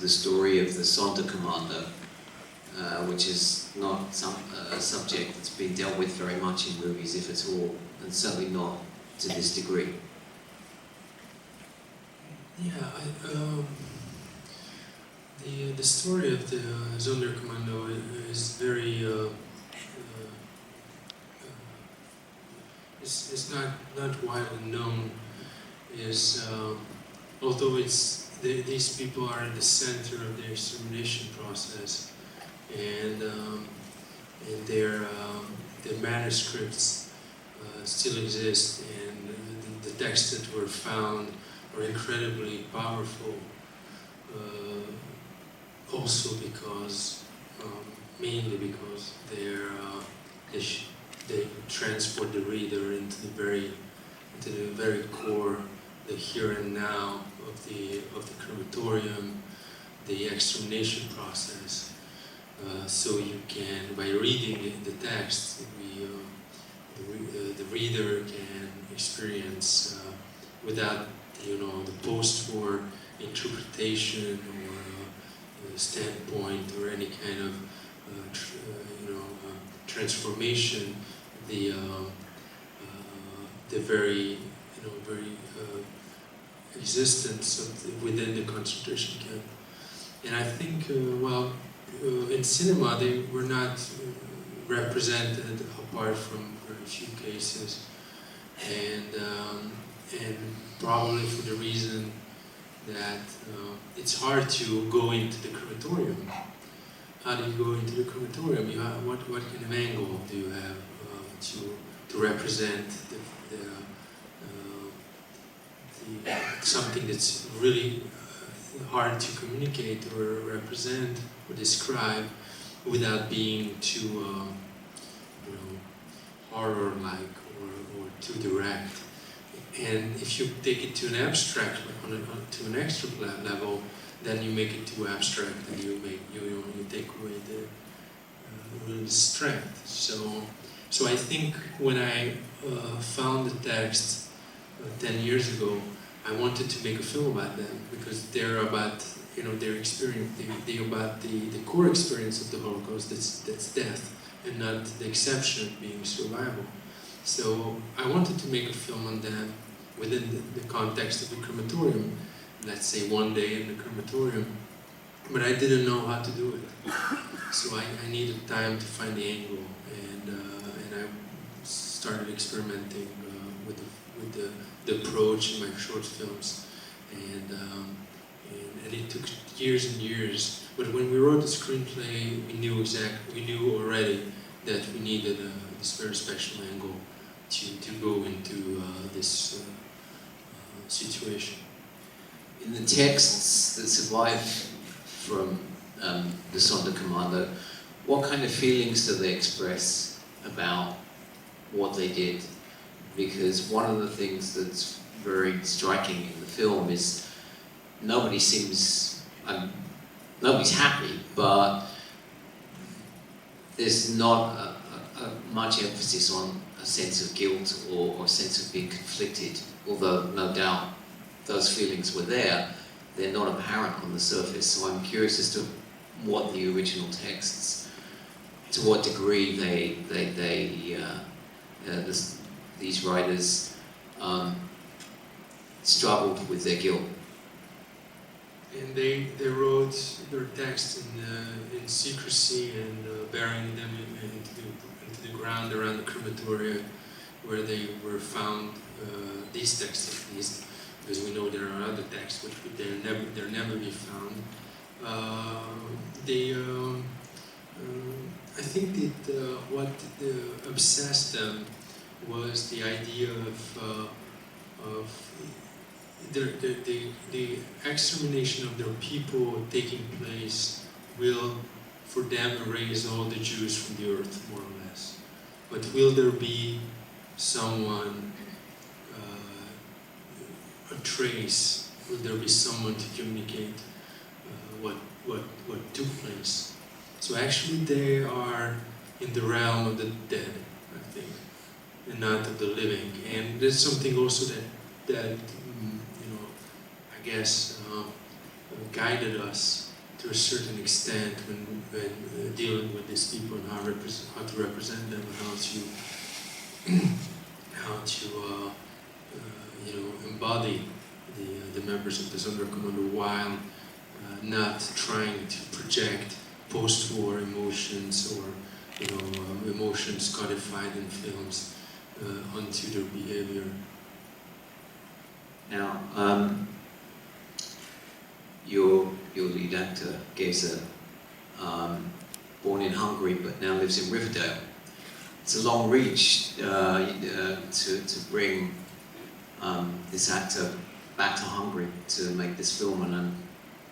the story of the Sonderkommando, which is not a subject that's been dealt with very much in movies, if at all, and certainly not to this degree. Yeah, the story of the Sonderkommando is very it's not widely known. Although these people are at the center of the extermination process, and their manuscripts still exist, and the texts that were found are incredibly powerful. Also because, mainly because they transport the reader into the very core, the here and now of the crematorium, the extermination process. So you can, by reading the text, the reader can experience without the post-war interpretation or standpoint or any kind of transformation, the very existence within the concentration camp. And I think in cinema they were not represented apart from very few cases, and probably for the reason that it's hard to go into the crematorium. How do you go into the crematorium? What kind of angle do you have to represent something that's really hard to communicate or represent or describe without being too horror-like or too direct? And if you take it to an abstract, to an extra level, then you make it too abstract, and you take away the strength. So I think when I found the text 10 years ago, I wanted to make a film about them, because they're about their experience, they're about the core experience of the Holocaust. That's death, and not the exception being survival. So I wanted to make a film on that within the context of the crematorium, let's say one day in the crematorium, but I didn't know how to do it. So I needed time to find the angle, and I started experimenting with the approach in my short films, and it took years and years. But when we wrote the screenplay, we knew already that we needed this very special angle to go into this situation. In the texts that survive from the Sonderkommando, what kind of feelings do they express about what they did? Because one of the things that's very striking in the film is nobody's happy, but there's not much emphasis on a sense of guilt or a sense of being conflicted, although no doubt those feelings were there. They're not apparent on the surface. So I'm curious as to what the original texts, to what degree these writers struggled with their guilt. And they wrote their texts in secrecy, and burying them into the ground around the crematoria where they were found. These texts, at least, because we know there are other texts which they'll never be found. I think that what obsessed them was the idea of the extermination of their people taking place will, for them, erase all the Jews from the earth, more or less. But will there be someone, a trace? Will there be someone to communicate what took place? So actually, they are in the realm of the dead, I think, and not of the living. And there's something also that I guess guided us to a certain extent when dealing with these people and how to represent them and how to embody the members of the Sonderkommando while not trying to project post-war emotions or emotions codified in films onto their behavior. Now, your lead actor, Géza, born in Hungary but now lives in Riverdale. It's a long reach to bring this actor back to Hungary to make this film, and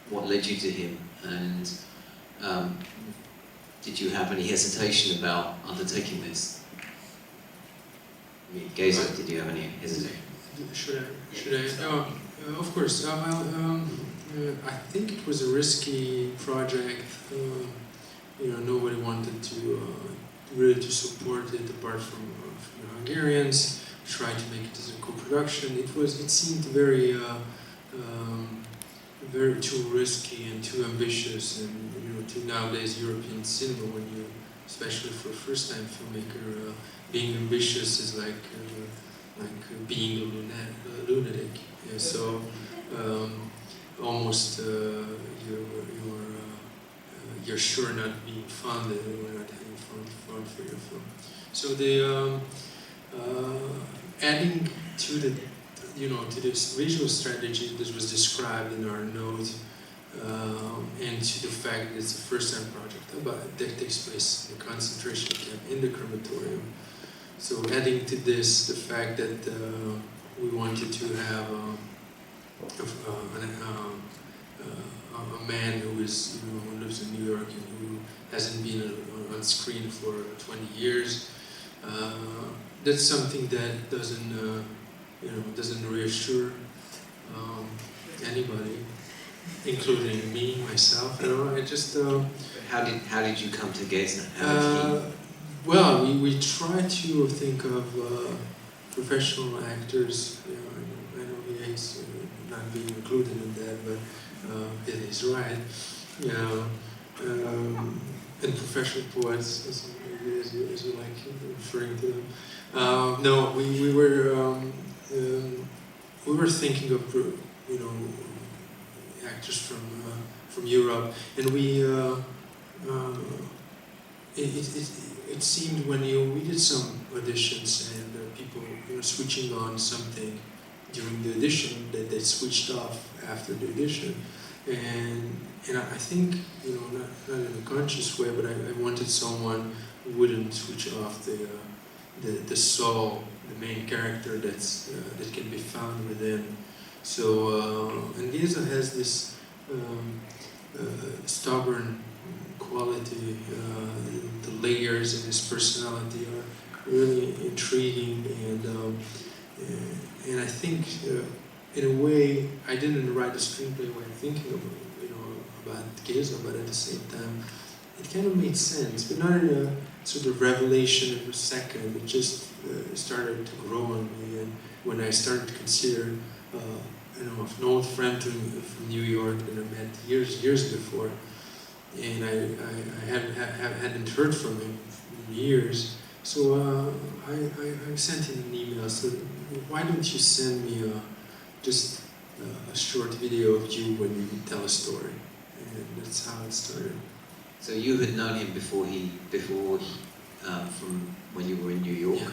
what led you to him? And did you have any hesitation about undertaking this? I mean, Géza, did you have any hesitation? Should I? Of course. I think it was a risky project. Nobody wanted to really to support it apart from the Hungarians. Tried to make it as a co-production. It seemed very too risky and too ambitious, and to nowadays European cinema, when you, especially for a first-time filmmaker, being ambitious is like being a lunatic. Yeah, so almost you're sure not being funded or not having fun for your film. So adding to to this visual strategy that was described in our note, and to the fact that it's a first-time project that takes place in a concentration camp in the crematorium. So adding to this the fact that we wanted to have a man who lives in New York and who hasn't been on screen for 20 years. That's something that doesn't reassure anybody, including me, myself. I just. How did you come to Géza? Well, we try to think of professional actors. I know he hates not being included in that, but it is right. And professional poets, as you like referring to them. No, we were thinking of actors from Europe, and it seemed when we did some auditions and people switching on something during the audition that they switched off after the audition, and I think not in a conscious way, but I wanted someone who wouldn't switch off the soul, the main character that can be found within. So and Géza has this stubborn quality. The layers in his personality are really intriguing, and I think in a way I didn't write the screenplay while thinking about Géza, but at the same time it kind of made sense, but not in a sort of revelation of a second. It just started to grow on me, and when I started to consider an old friend from New York that I met years before, and I hadn't heard from him in years. So I sent him an email. So why don't you send me just a short video of you when you tell a story? And that's how it started. So you had known him before from when you were in New York. Yeah.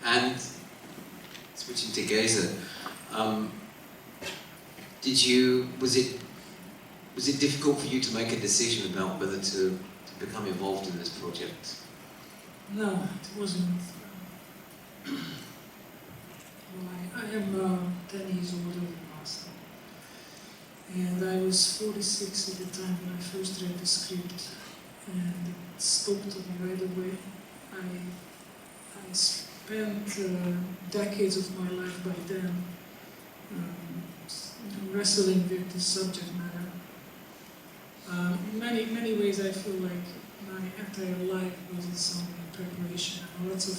And switching to Géza, was it difficult for you to make a decision about whether to become involved in this project? No, it wasn't. I am 10 years older than László, and I was 46 at the time when I first read the script, and it spoke to me right away. I spent decades of my life by then wrestling with the subject matter. In many ways, I feel like my entire life was in some way preparation, and lots of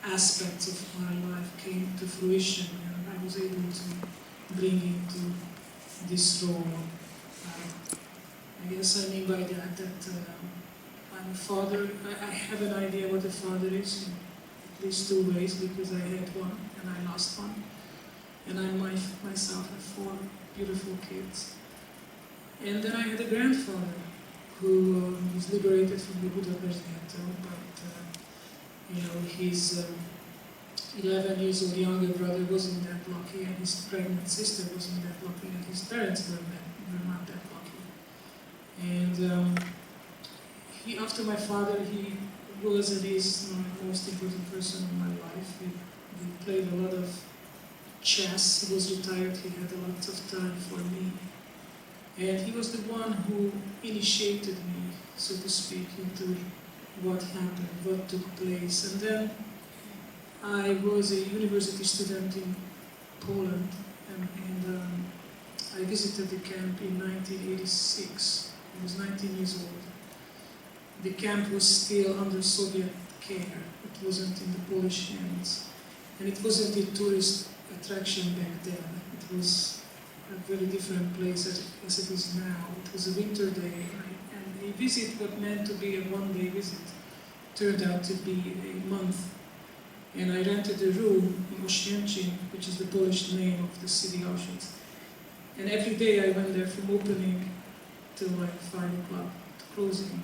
aspects of my life came to fruition, and I was able to bring into this role guess I mean by that I'm a father. I have an idea what a father is in at least two ways, because I had one and I lost one. And I myself have 4 beautiful kids. And then I had a grandfather who was liberated from the Budapest ghetto, but his 11 years old younger brother wasn't that lucky, and his pregnant sister wasn't that lucky, and his parents were not that lucky. And after my father, he was and is the most important person in my life. He played a lot of chess. He was retired. He had a lot of time for me. And he was the one who initiated me, so to speak, into what happened, what took place. And then I was a university student in Poland, and I visited the camp in 1986. I was 19 years old. The camp was still under Soviet care. It wasn't in the Polish hands. And it wasn't a tourist attraction back then. It was a very different place as it is now. It was a winter day, and a visit, what meant to be a one-day visit, turned out to be a month. And I rented a room in Oświęcim, which is the Polish name of the city Auschwitz. And every day I went there from opening till like 5 o'clock, to closing.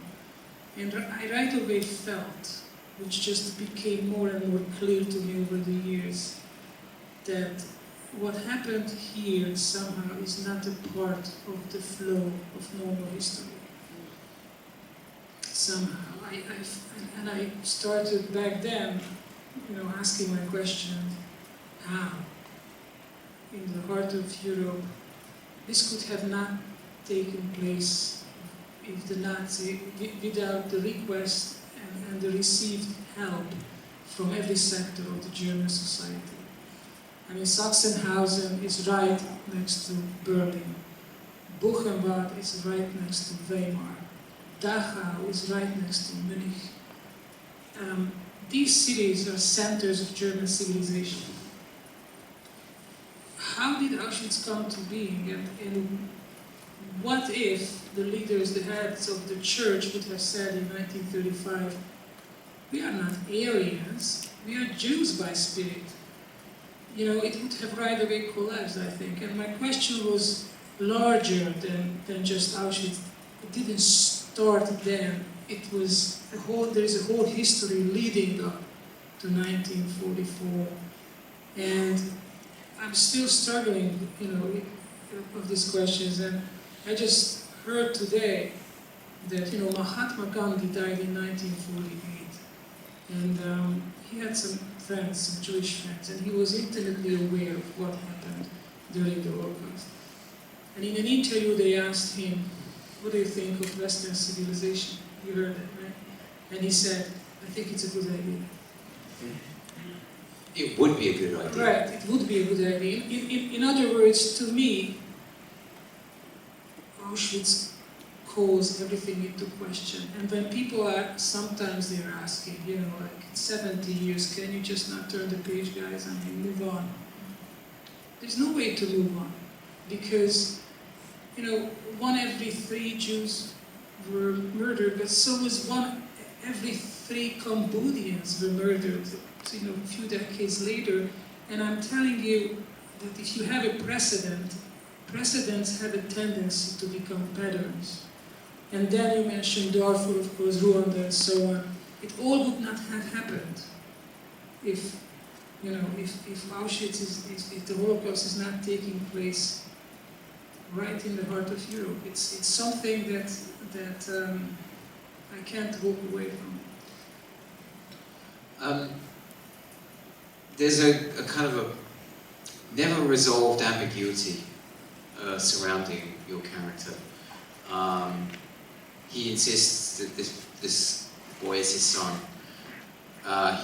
And I right away felt, which just became more and more clear to me over the years, that what happened here somehow is not a part of the flow of normal history. Somehow. I started back then, asking my question, how? In the heart of Europe, this could have not taken place if the Nazi, without the request and the received help from every sector of the German society. I mean, Sachsenhausen is right next to Berlin. Buchenwald is right next to Weimar. Dachau is right next to Munich. These cities are centers of German civilization. How did Auschwitz come to being, and what if the leaders, the heads of the church would have said in 1935, we are not Aryans, we are Jews by spirit? It would have right away collapsed, I think. And my question was larger than just Auschwitz. It didn't start then. It was there is a whole history leading up to 1944. And I'm still struggling, with these questions. And I just heard today that, Mahatma Gandhi died in 1948. And he had some friends, some Jewish friends, and he was intimately aware of what happened during the Holocaust. And in an interview they asked him, what do you think of Western civilization? You heard that, right? And he said, I think it's a good idea. It would be a good idea. Right, it would be a good idea. In other words, to me, Auschwitz calls everything into question. And when people are, sometimes they're asking, like 70 years, can you just not turn the page, guys? I mean, move on. There's no way to move on. Because, 1 every 3 Jews were murdered, but so was 1 every 3 Cambodians were murdered, a few decades later. And I'm telling you that if you have a precedent, precedents have a tendency to become patterns. And then you mentioned Darfur, of course, Rwanda, and so on. It all would not have happened if Auschwitz if the Holocaust is not taking place right in the heart of Europe. It's something that I can't walk away from. There's a kind of a never resolved ambiguity surrounding your character. He insists that this boy is his son.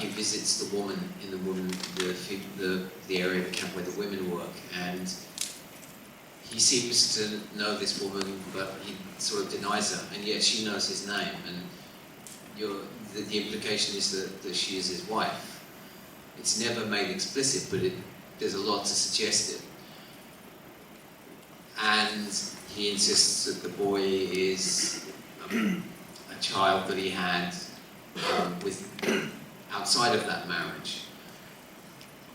He visits the woman in the area of the camp where the women work, and he seems to know this woman, but he sort of denies her, and yet she knows his name, and the implication is that she is his wife. It's never made explicit, but there's a lot to suggest it. And he insists that the boy is a child that he had with outside of that marriage.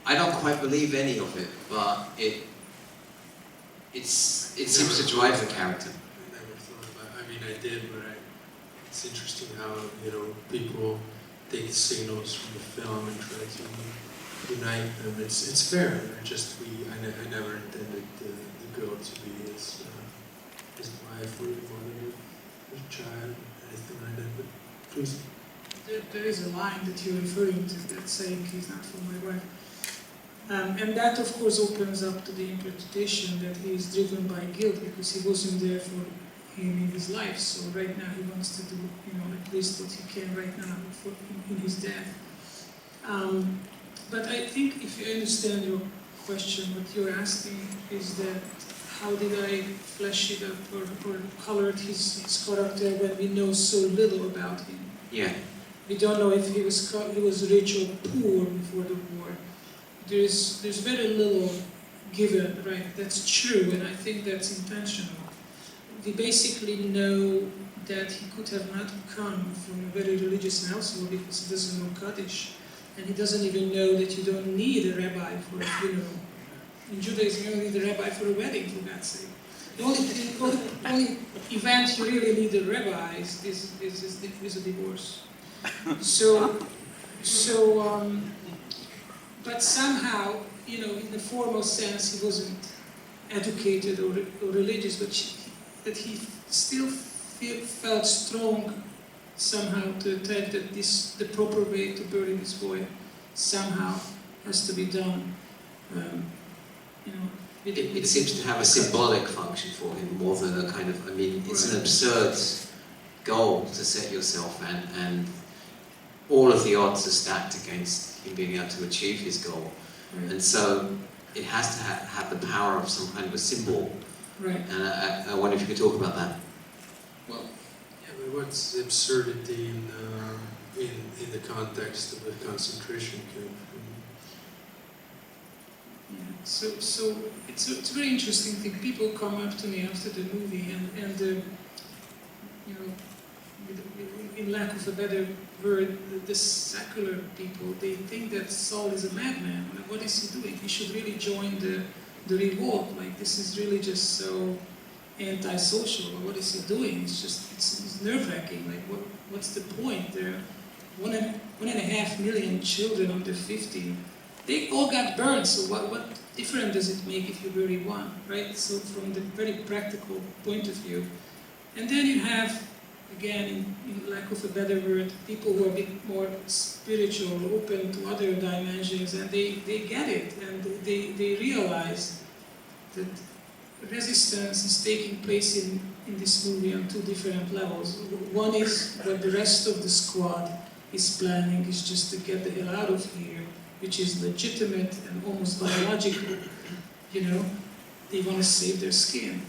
I don't quite believe any of it, but it seems to drive the character. I never thought about it. I mean, I did, but it's interesting how, you know, people take signals from the film and try to unite them. It's fair. I never intended the girl to be his wife or the mother of his child, anything like that. But please. There is a line that you're referring to that's saying he's not for my wife. And that, of course, opens up to the interpretation that he is driven by guilt because he wasn't there for him in his life. So right now he wants to do, you know, at least what he can right now in his death. But I think if you understand your question, what you're asking is that how did I flesh it up or colored his character when we know so little about him? Yeah. We don't know if he was rich or poor before the war. There's very little given, right? That's true, and I think that's intentional. We basically know that he could have not come from a very religious household because he doesn't know Kaddish, and he doesn't even know that you don't need a rabbi for a funeral. In Judaism, you don't need a rabbi for a wedding, for God's sake. The only event you really need a rabbi is a divorce. But somehow, you know, in the formal sense, he wasn't educated or religious, but he still felt strong somehow to attend that the proper way to bury this boy somehow has to be done. You know, it seems to have a symbolic function for him more than a kind of, I mean, it's an absurd goal to set yourself, and all of the odds are stacked against him being able to achieve his goal. Right. And so it has to have the power of some kind of a symbol. Right. And I wonder if you could talk about that. Well, yeah, but what's the absurdity in the context of a concentration camp? Yeah. So it's a very interesting thing. People come up to me after the movie and you know, in lack of a better word, the secular people, they think that Saul is a madman. What is he doing? He should really join the revolt. Like, this is really just so anti-social. What is he doing? It's nerve-wracking. Like, what's the point? There are 1.5 million children under 15. They all got burned, so what difference does it make if you bury one, right? So from the very practical point of view. And then you have, again, in lack of a better word, people who are a bit more spiritual, open to other dimensions, and they get it, and they realize that resistance is taking place in this movie on two different levels. One is what the rest of the squad is planning, is just to get the hell out of here, which is legitimate and almost biological, you know. They want to save their skin.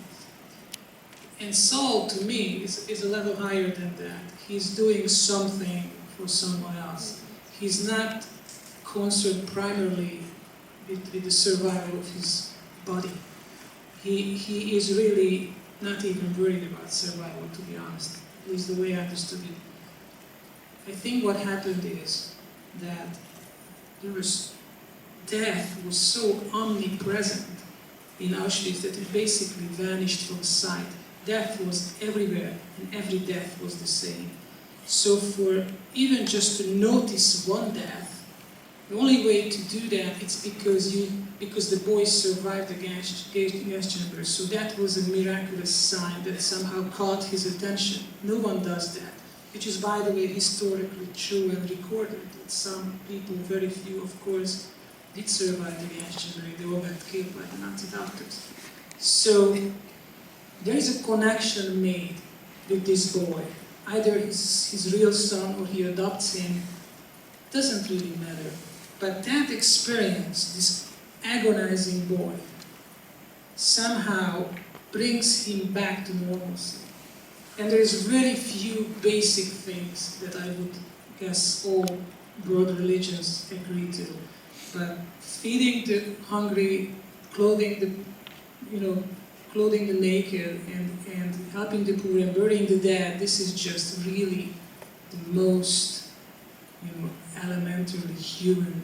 And Saul, to me, is a level higher than that. He's doing something for someone else. He's not concerned primarily with the survival of his body. He is really not even worried about survival, to be honest. At least the way I understood it. I think what happened is that death was so omnipresent in Auschwitz that it basically vanished from sight. Death was everywhere, and every death was the same. So for even just to notice one death, the only way to do that is because the boy survived the gas chamber. So that was a miraculous sign that somehow caught his attention. No one does that, which is, by the way, historically true and recorded. That some people, very few, of course, did survive the gas chamber. They all got killed by the Nazi doctors. So there is a connection made with this boy. Either his real son or he adopts him. Doesn't really matter. But that experience, this agonizing boy, somehow brings him back to normalcy. And there is very few basic things that I would guess all broad religions agree to. But feeding the hungry, clothing the clothing the naked and helping the poor and burying the dead, this is just really the most, elementary human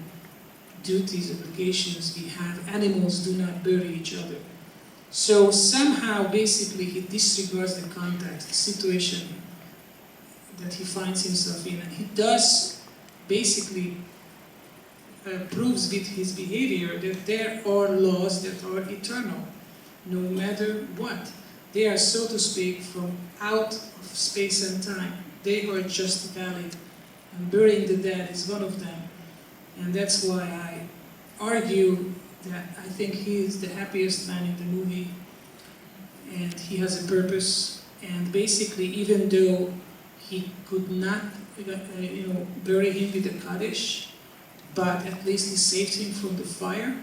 duties, obligations we have. Animals do not bury each other. So somehow, basically, he disregards the context, the situation that he finds himself in, and he does basically proves with his behavior that there are laws that are eternal, no matter what. They are, so to speak, from out of space and time. They are just valid, and burying the dead is one of them. And that's why I argue that I think he is the happiest man in the movie, and he has a purpose. And basically, even though he could not, bury him with a Kaddish, but at least he saved him from the fire.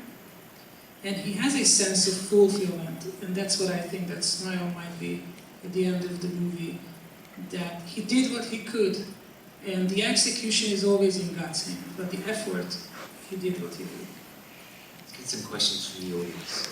And he has a sense of fulfillment, and that's what I think that smile might be at the end of the movie, that he did what he could, and the execution is always in God's hand, but the effort, he did what he did. Let's get some questions from the audience.